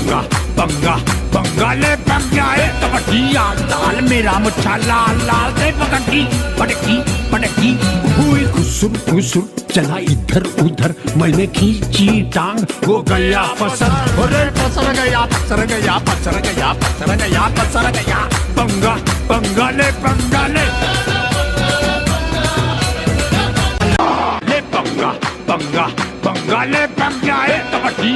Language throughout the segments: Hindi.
पंगा पंगा पंगा ले पंगा है कबड्डी दाल मेरा मुच्छा लाल लाल से पकड़ी पटकी पटकी हुई घुसुर घुसुर चला इधर उधर मैंने खींची टांग वो गया पसर पसर गया पसर गया पसर गया पसर गया पसर गया पंगा पंगा ले पंगा पंगा पंगा ले पंगा है कबड्डी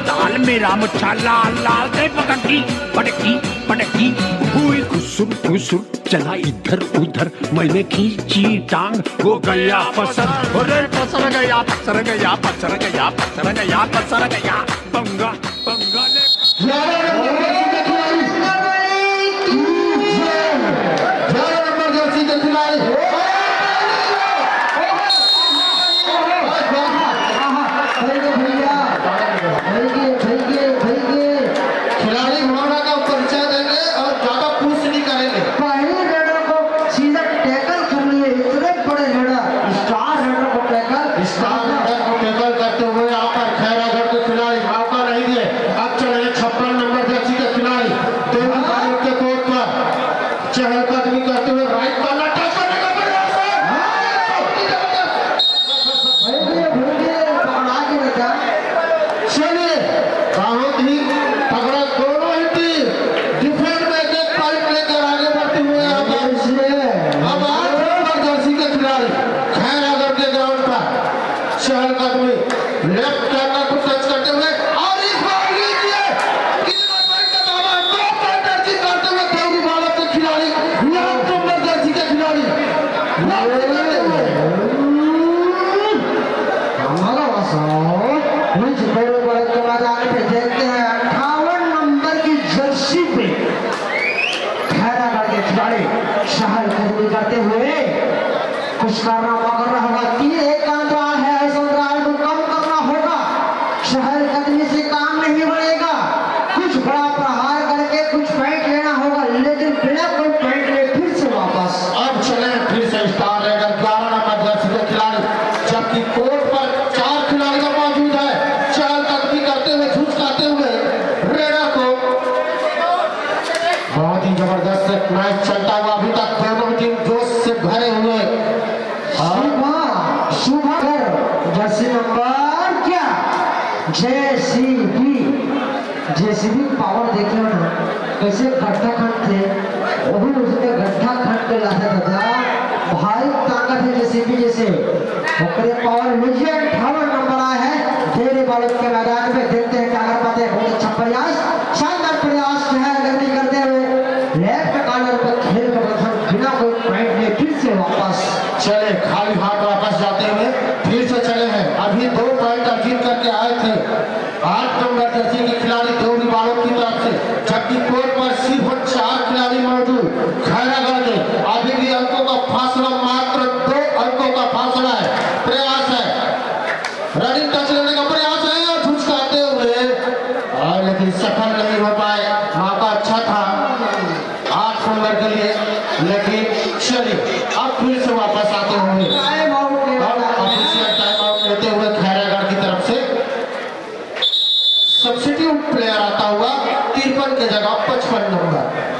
दाल मेरा मुच्छा लाल लाल से पकड़ी पटकी पटकी हुई घुसुर घुसुर चला इधर उधर मैंने खींची टांग वो गया पसर पसर गया पसर गया पसर गया पसर गया पसर गया पंगा पंगा ले करते हुए कुछ कारनामा करना होगा। तीन एक अंतराल है, इस अंतराल को कम करना होगा। शहर कदमी से काम नहीं बनेगा। कुछ बड़ा प्रहार करके कुछ पॉइंट लेना होगा, लेकिन बिना कोई पॉइंट ले फिर से वापस। अब चले फिर से स्टार रेडर 11 नंबर जर्सी के खिलाड़ी, जबकि कोर्ट पर 4 खिलाड़ी मौजूद है। चहल कदमी करते हुए झुकाते हुए रेडर को बहुत ही जबरदस्त मैच चलता हुआ अभी तक दोनों टीम जोश से भरे हुए। जर्सी नंबर क्या जेसीबी पावर देखिए ना, कैसे गड्ढा खनते वही उसके गड्ढा खन के लाते था। भारी ताकत है जेसीबी जैसे। पावर लीजिए 58 नंबर आया है देरी बालक के मैदान में। देखते हैं क्या कर पाते हैं। बहुत अच्छा प्रयास, शानदार प्रयास जो है लगनी करते हुए लेफ्ट कॉर्नर पर खेल का प्रदर्शन बिना कोई पॉइंट ले फिर से वापस चले। खाली हाथ वापस जाते हुए फिर से चले हैं। अभी 2 पॉइंट अर्जित करके आए थे 8 नंबर जर्सी के खिलाड़ी दोनों बालों की तरफ से, जबकि कोर्ट पर सिर्फ 4 खिलाड़ी मौजूद। खैरागढ़ के अभी भी अंकों का फासला मात्र 2 अंकों का फासला है। प्रयास है, रनिंग टच लेने का प्रयास है और झुकाते हुए लेकिन सफल नहीं हो पाए। मौका अच्छा था 8 नंबर के लिए, लेकिन चलिए अब फिर से वापस आते हुए ऑफिशियल टाइम आउट लेते हुए खैरागढ़ की तरफ से सब्स्टिट्यूट प्लेयर आता हुआ 53 के जगह 55 नंबर।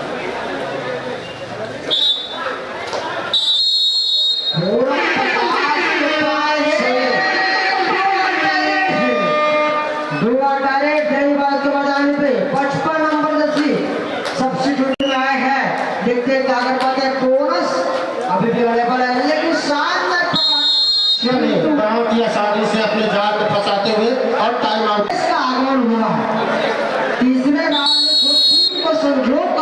देखते हैं क्या कर पाते हैं। बोनस अभी भी अवेलेबल है, लेकिन शानदार बहुत ही आसानी से अपने जाल में फंसाते हुए और टाइम आउट इसका आगमन हुआ। तीसरे राउंड में 2 टीम को संजोग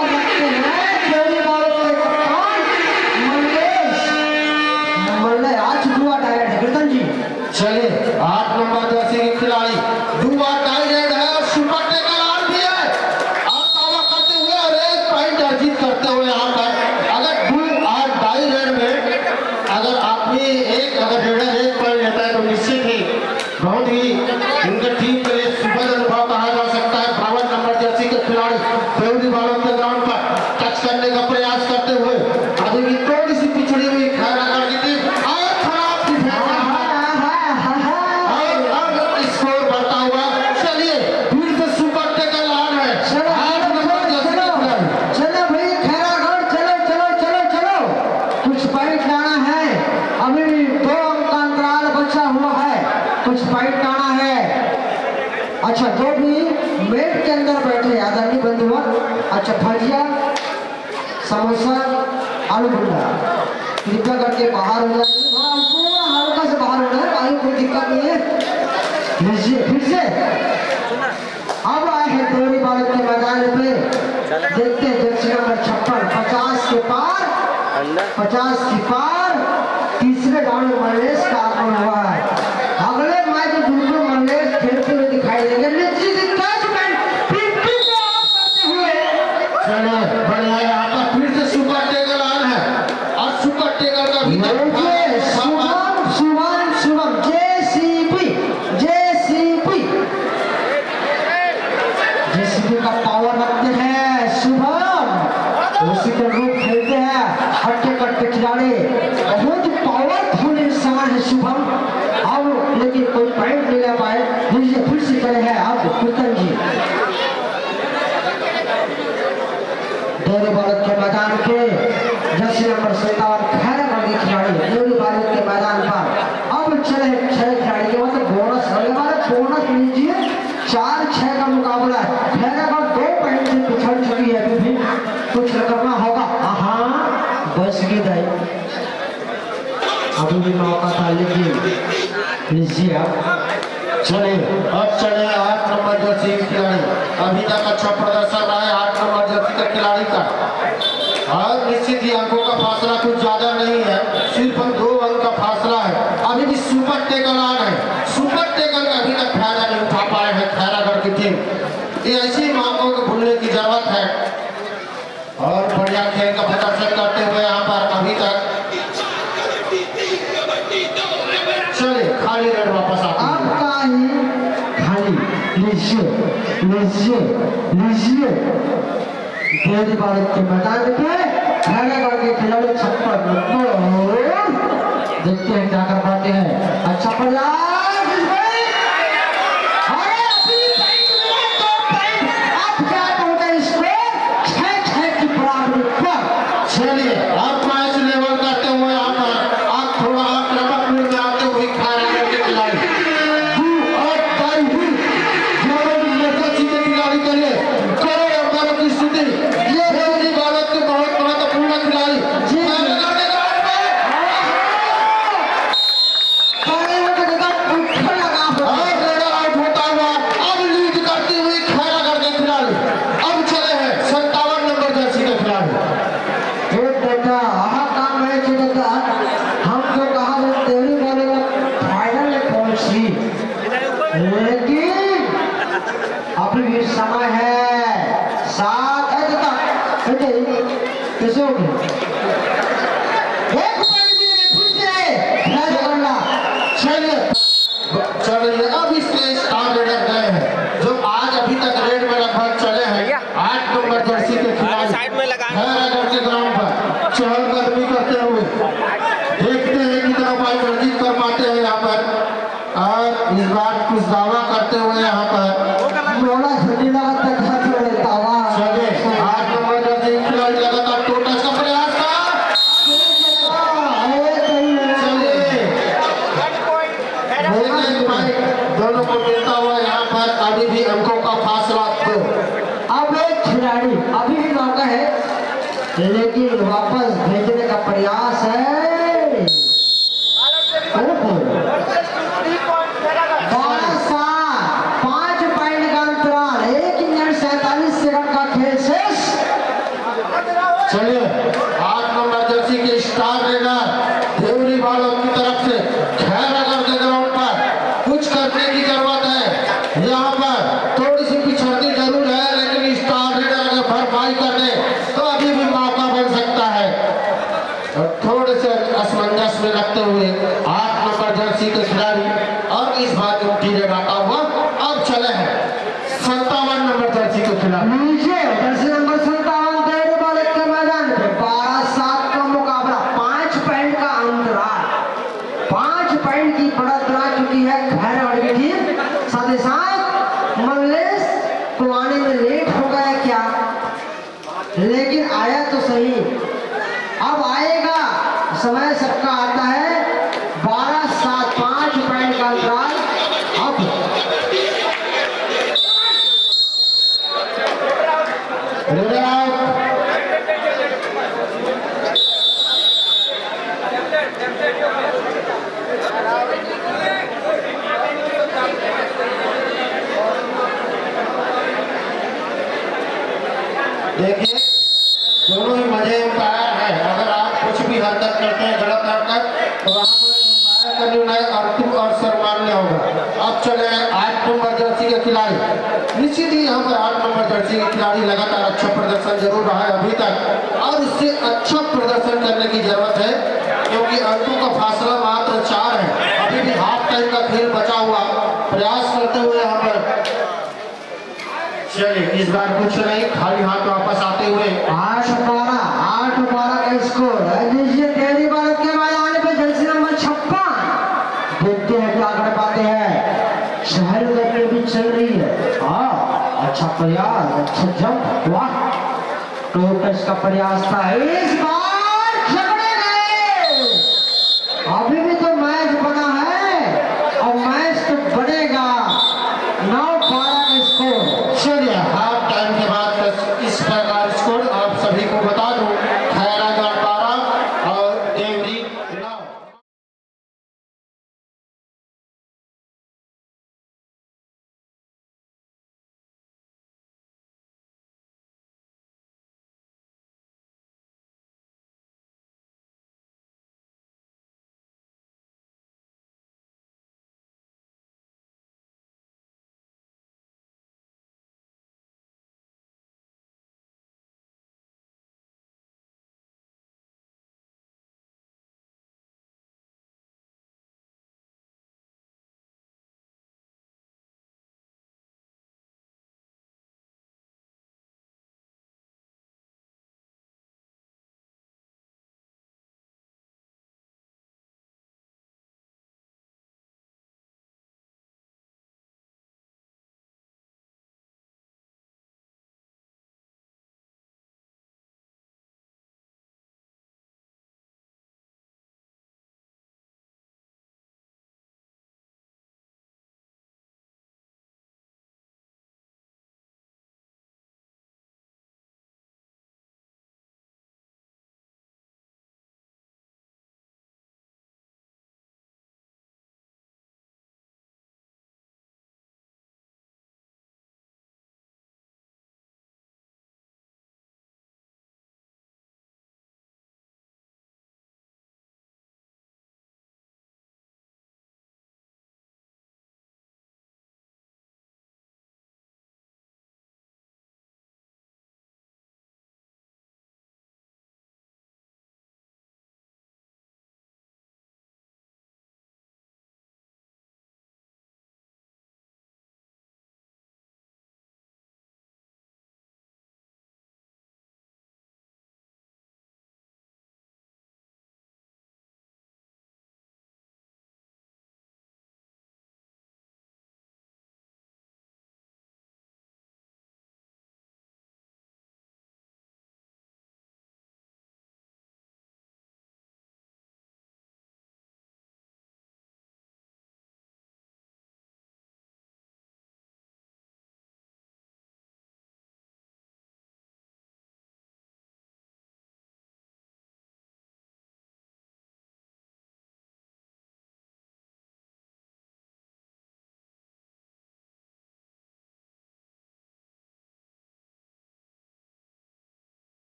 जो भी मेट के अंदर बैठे आदरणीय बंधुओं, अच्छा भजिया समोसा आलू भुंडा कृपया करके बाहर हो जाए, थोड़ा हल्का से बाहर होना है, आगे कोई दिक्कत नहीं है। लीजिए फिर से अब आए हैं देवरी बालक के मैदान पे, देखते हैं जर्सी नंबर 56 50 के पार 50 की पार तीसरे राउंड में मल्लेश का आगमन हुआ है। अगले मैच में बिल्कुल मल्लेश खेलते हुए दिखाई देंगे। निश्चित कैचमेंट पिंटू को आउट करते हुए चलो बढ़िया, यहाँ पर फिर से सुपर टेकर ऑन है और सुपर टेकर का भी शुभम जेसीबी का पावर रखते हैं शुभम, उसी के रूप खेलते हैं हट्टे कट्टे खिलाड़ी, बहुत पावरफुल इंसान है शुभम। अब लेकिन कोई पॉइंट नहीं ले पाए, फिर से करे हैं अब कीर्तन जी देवरी बालक के मैदान के जर्सी नंबर 57 खैरागढ़ के खिलाड़ी देवरी बालक के मैदान पर। अब चले 6 खिलाड़ी के मतलब बोनस होने वाला, बोनस लीजिए 4-6 का मुकाबला है। खैरागढ़ 2 पॉइंट से पिछड़ चुकी है, अभी भी कुछ करना होगा। हाँ बस की दाई अभी भी मौका था, लेकिन लीजिए चले अब चले 8 नंबर जर्सी खिलाड़ी, अभी तक अच्छा प्रदर्शन रहा है 8 नंबर जर्सी का खिलाड़ी का, और निश्चित ही अंकों का फासला कुछ ज्यादा नहीं है, सिर्फ 2 अंक का फासला है। अभी भी सुपर टेकर ऑन है, सुपर टेकर का अभी तक फायदा नहीं उठा पाए हैं खैरागढ़ की टीम। ये ऐसी मौकों को भूलने की जरूरत है और बढ़िया खेल का प्रदर्शन करते हुए यहाँ पर अभी तक चले खाली रेड वापस आते हैं। आपका ही खाली लीजिए देवरी बालक के मैदान पे खैरागढ़ के खिलाड़ी 56 नंबर, देखते हैं क्या कर पाते हैं। अच्छा प्रयास इसमें, अरे अभी पॉइंट मिला, 2 पॉइंट, अब क्या पहुंचा स्कोर 6-6 की बराबरी पर। चलिए अब मैच लेवल करते हुए यहाँ पर आप थोड़ा आक्रामक मूड में आते हुए खैरागढ़ के खिलाड़ी खिलाड़ी करिए करो अंपायरों की स्थिति, ये देवरी बालक के बहुत महत्वपूर्ण खिलाड़ी आउट होता हुआ अब लीड करती हुई खैरागढ़ के खिलाड़ी। अब चले हैं 57 नंबर जर्सी के खिलाड़ी। काम मैच होता, हम जो कहा देवरी बालक फाइनल में पहुंची, लेकिन अभी भी समय है 7 कैसे हो गए, चलिए अब इसके स्टार रेडर गए हैं जो आज अभी तक रेड में लगभग चले हैं 8 नंबर जर्सी के खिलाड़ी खैरागढ़ के ग्राउंड पर चहलकदमी करते हुए, देखते हैं कितना पॉइंट अर्जित कर पाते हैं यहाँ पर, और इस बार कुछ दावा करते हुए यहाँ पर मोड़ा झंडी लगातार चले 8 नंबर जर्सी खिलाड़ी लगातार टोटस का प्रयास था। दोनों को मिलता हुआ यहाँ पर अभी भी अंकों का फासला 2। अब एक खिलाड़ी अभी भी मौका है, लेकिन वापस भेजने का प्रयास है। 5 पॉइंट का अंतराल, 1 मिनट 47 सेकंड का खेल शेष। चलिए 8 नंबर जर्सी के स्टार रेडर देवरी बालक की तरफ से खैरागढ़ के ग्राउंड पर कुछ करने की जरूरत है। यहाँ पर थोड़ी सी पिछड़ती जरूर है, लेकिन स्टार रेडर अगर भरपाई कर दे तो अभी भी मौका बन सकता है। और थोड़े से असमंजस में रखते हुए 8 नंबर जर्सी के खिलाड़ी और इस बार उठी लगाता हुआ अब चले हैं 57 नंबर जर्सी के खिलाड़ी। जर्सी नंबर 57 देवरी बालक के मैदान पे 12-7 का मुकाबला, 5 पॉइंट का अंतराल, 5 पॉइंट की बढ़त ला चुकी है खैरागढ़ की टीम। साथ ही साथ मल्लेश को आने में लेट हो गया क्या, लेकिन आया तो सही, अब आएगा, समय सबका आता है। 12-7 5 पॉइंट का अंतराल। अब रेड आउट। देखिए दोनों ही मजे एम्पायर है। अगर आप कुछ भी हरकत करते हैं गलत हरकत तो वहाँ पर एम्पायर का निर्णय अंतिम और सर्वमान्य होगा। अब चले 8 नंबर जर्सी के खिलाड़ी। निश्चित ही यहाँ पर 8 नंबर जर्सी के खिलाड़ी लगातार अच्छा प्रदर्शन जरूर रहा है अभी तक और उससे अच्छा प्रदर्शन करने की जरूरत है क्योंकि अंकों का फासला मात्र 4 है। अभी भी हाफ टाइम का खेल बचा हुआ प्रयास करते हुए यहाँ पर चलिए इस बार कुछ नहीं खाली हाथ वापस आते हुए 8-12 का स्कोर है। तेरी बार के मैदान पे जर्सी नंबर 56 देखते हैं क्या कर पाते हैं। शहर में भी चल रही है। हाँ अच्छा प्रयास, अच्छा जंप, वाह टोटस का प्रयास था। इस बार झगड़े गए। अभी भी तो मैच बना है और मैच तो बढ़ेगा। 9-12 का स्कोर। चलिए हाफ टाइम के बाद इस प्रकार स्कोर आप सभी को बता दूं खैरागढ़ 12 और देवरी 9।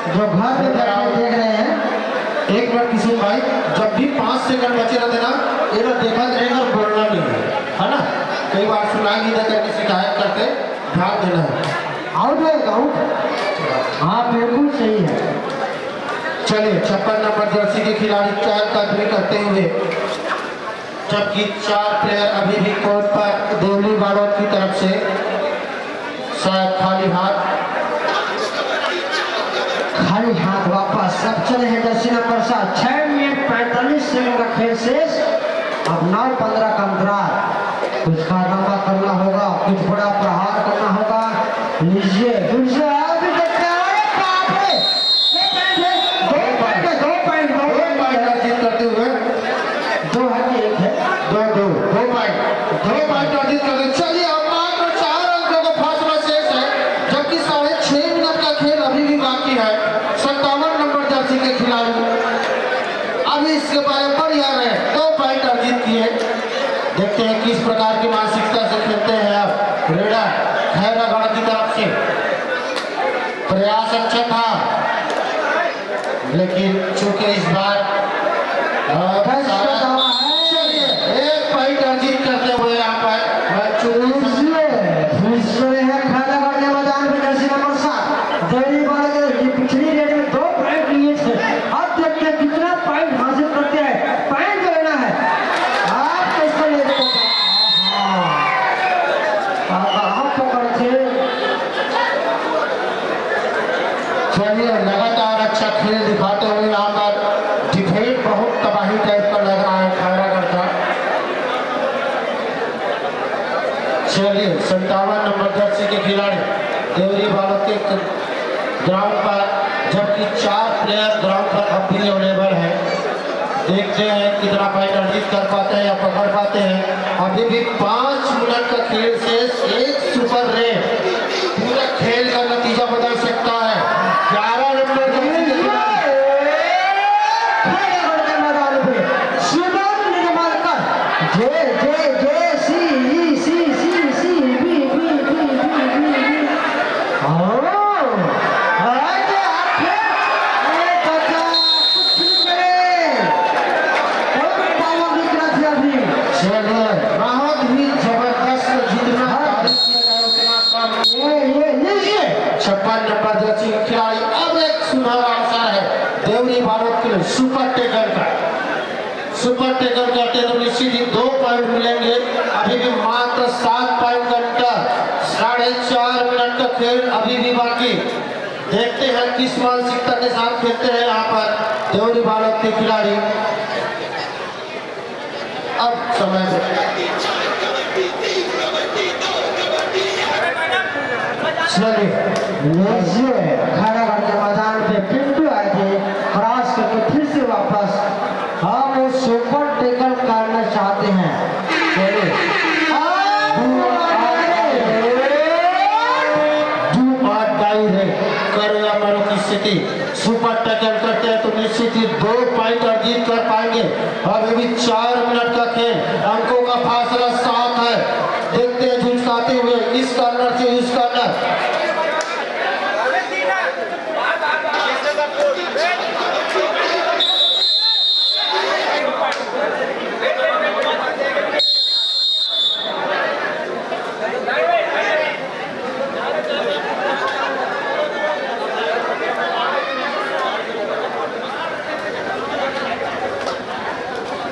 जो घर में बैठे देख रहे हैं। एक मिनट किशोर भाई, जब भी 5 सेकंड बचे रहते ना ये लोग देखा करेगा और बोलना नहीं है ना। कई बार सुनाई नहीं देकर के शिकायत करते, ध्यान देना है। आउट है आउट। हाँ बिल्कुल सही है। चलिए 56 नंबर जर्सी के खिलाड़ी 4 कदमी करते हुए जबकि 4 प्लेयर अभी भी कोर्ट पर देवली बालोद की तरफ से शायद खाली हाथ वापस सब चले हैं जर्सी नंबर 7। 6 मिनट 45 सेकंड का खेल शेष। अब 9-15 का अंतराल। कुछ कारनामा करना होगा, कुछ बड़ा प्रहार करना होगा। लीजिए फिर से अभी देखते हैं। बाप रे 2 पॉइंट अर्जित करते हुए 2 है कि 1 है? 2 पॉइंट अर्जित करते। चलिए अब मात्र 4 अंकों का फासला शेष है। खैरागढ़ की तरफ से। प्रयास अच्छा था, लेकिन चूंकि इस बार एक पॉइंट अर्जित करते हुए यहाँ पर खैरागढ़ के मैदान में जर्सी नंबर 7 देवरी वाले के पिछली रेड में 2 पॉइंट लिए थे। अब देखते हैं कितना पॉइंट हासिल करते हैं। पॉइंट जो लेना है आप कैसे ले रहे चलिए, लगातार अच्छा खेल दिखाते हुए यहाँ पर डिफेंड बहुत तबाही टाइप का लग रहा है खैरागढ़ का। चलिए, 57 नंबर जर्सी के खिलाड़ी देवरी वालों के ग्राउंड पर, जबकि 4 प्लेयर ग्राउंड पर अब भी अवेलेबल है। देखते हैं कितना पॉइंट अर्जित कर पाते हैं या पकड़ पाते हैं। अभी भी 5 मिनट का खेल शेष, एक सुपर रेड पूरा खेल का नतीजा बदल सकता है। 11 नंबर जर्सी के खिलाड़ी खैरागढ़ के मैदान पे शिवम निर्मलकर जे सी सी सी सी बी बी बी बी बी बहुत ही जबरदस्त, जितना तारीफ किया जाए उतना कम। ये 56 नंबर जर्सी के खिलाड़ी, अब एक सुनहरा अवसर है देवरी वालों के लिए सुपर टेकर का। सुपर टेकर कहते हैं तो निश्चित ही 2 पॉइंट मिलेंगे। अभी भी मात्र 7 पॉइंट का अंतर, 4.5 मिनट का खेल अभी भी बाकी। देखते हैं किस मानसिकता के साथ खेलते हैं यहाँ पर देवरी वालों के खिलाड़ी। अब समय चलिए, खैरागढ़ के मैदान पे पिंटू आए थे, क्रॉस करके फिर से वापस हम वो सुपर टेकल करना चाहते हैं। चलिए, की स्थिति सुपर टैकल करते हैं तो निश्चित ही 2 पॉइंट अर्जित कर पाएंगे। अभी भी 4 मिनट का खेल, अंकों का फासला 7 है। देखते हैं झुलसाते हुए इस कॉर्नर से उस कॉर्नर।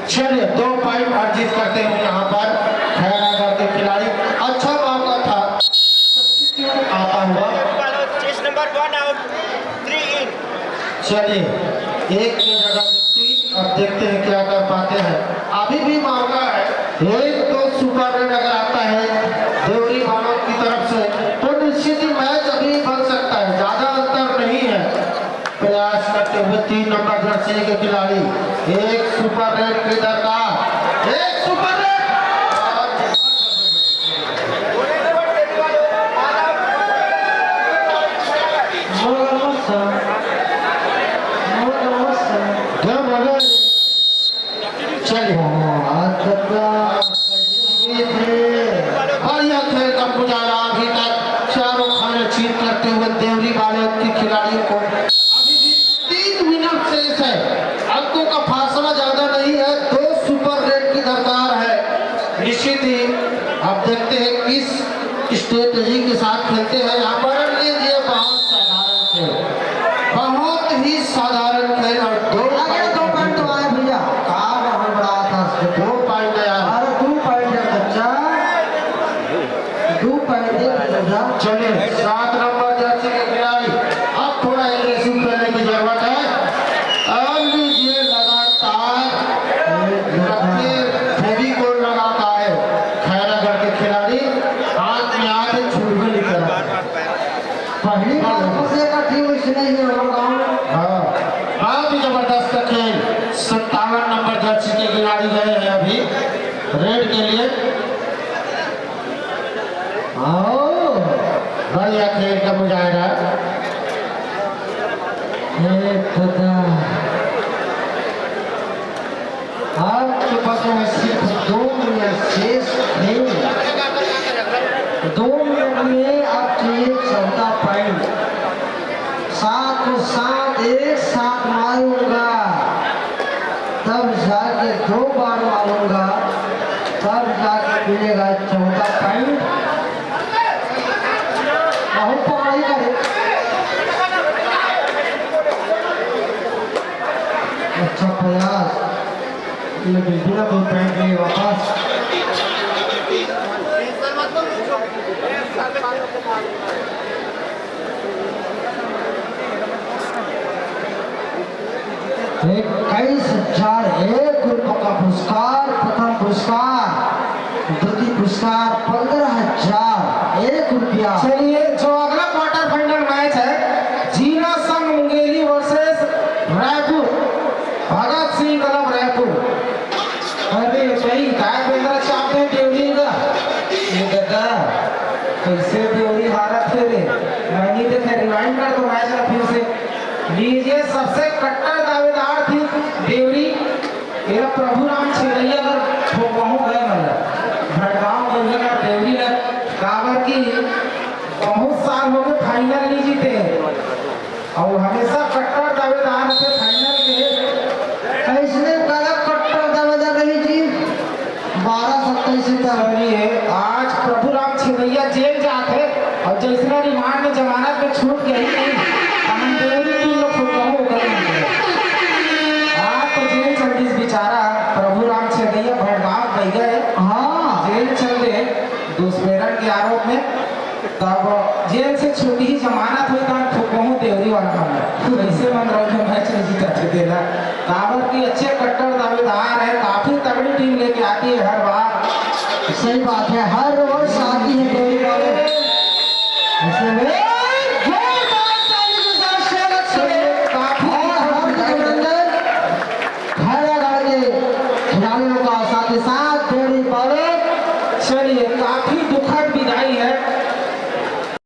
चलिए, 2 पॉइंट अर्जित करते हैं यहाँ पर खैरागढ़ के खिलाड़ी। अच्छा मौका था सब्स्टिट्यूट आता हुआ। नंबर 1 आउट 3 इन। चलिए, 1 की जगह 3। अब देखते हैं क्या कर पाते हैं। अभी भी मौका है, 1-2 सुपर रेड अगर आता है देवरी वालों की तरफ से तो निश्चित ही मैच अभी बन सकता है, ज्यादा अंतर नहीं है। प्रयास करते हुए 3 नंबर जर्सी के खिलाड़ी, 1 सुपर रेड की दरकार, 1 सुपर रेड। चलिए, बढ़िया खेल का गुजारा अभी तक चारों खाने चीट करते हुए देवरी वाले के खिलाड़ियों को। अभी भी 3 मिनट शेष है, अंकों का फासला ज्यादा नहीं है, 2 सुपर रेड की दरकार है। निश्चित ही अब देखते हैं किस स्ट्रेटेजी के साथ खेलते हैं यहाँ पर। लीजिए, बहुत साधारण खेल, बहुत ही साधारण खेल और 2 पॉइंट तो आए भैया, बड़ा था 2 पॉइंट है यार। 2 पॉइंट है बच्चा, 2 पॉइंट है। चलिए, 7 नंबर जर्सी के खिलाड़ी, अब थोड़ा एग्रेसिव खेलने की जरूरत है। अब लीजिए, लगातार फेविकोल लगाता है खैरागढ़ के खिलाड़ी, हाथ में हाथ छूट भी नहीं करा। पहली बार से का टीम इसने ही हमारे गांव में। हाँ, बहुत ही जबरदस्त खेल। 57 नंबर जर्सी के खिलाड़ी गए हैं अभी रेड के लिए। बढ़िया खेल का मुजाहिरा। आपके पास में सिर्फ 2 मिनट शेष है। 2 मिनट में आप चाहिए 14 पॉइंट। 7 को 7 एक साथ मारूंगा, तब जाके 2 बार मारूंगा, तब जाके मिलेगा 14 पॉइंट। बहुत पढ़ाई करे। अच्छा प्रयास, लेकिन बिना 2 पॉइंट लिए वापस। ₹21,001 का पुरस्कार, प्रथम पुरस्कार, द्वितीय पुरस्कार ₹15,001। चलिए, जो अगला क्वार्टर फाइनल मैच है जीना संघ मुंगेली वर्सेस रायपुर, भगत सिंह क्लब रायपुर। अरे भाई काय बेंद्रा चाहते हैं देवरी का ये दादा, कैसे देवरी हारा थे रे, मैंने देखे रिवाइंड कर दो मैच का फिर से। लीजिए, सबसे कट्टर दावेदार थी देवरी, ये प्रभु राम छेड़ैया अगर ठोकवाहू गए मतलब भटगांव गए का देवरी ने काबर की बहुत साल हो गए फाइनल नहीं जीते और हमेशा कट्टर दावेदार थे फाइनल के। ऐसने गलत कट्टर दावेदार नहीं जी। 12-27 है आज प्रभु राम छेड़ैया जेल जाते और जैसे रिमांड में जमानत में छूट गई नहीं, हम देवरी तीन लोग ठोकवाहू गए। आज तो जेल चल गई बेचारा प्रभु राम छेड़ैया, भटगांव गई गए, हाँ जेल चल गए दुष्प्रेरण के आरोप में। तब जेल से छूटी ही जमानत हुई था, ठोकवाहू देवरी वाला मामला कैसे मनोरंजन मैच नहीं जीता देना। काबर की अच्छे कट्टर दावेदार है, काफी तगड़ी टीम लेके आती है हर बार। सही बात है, हर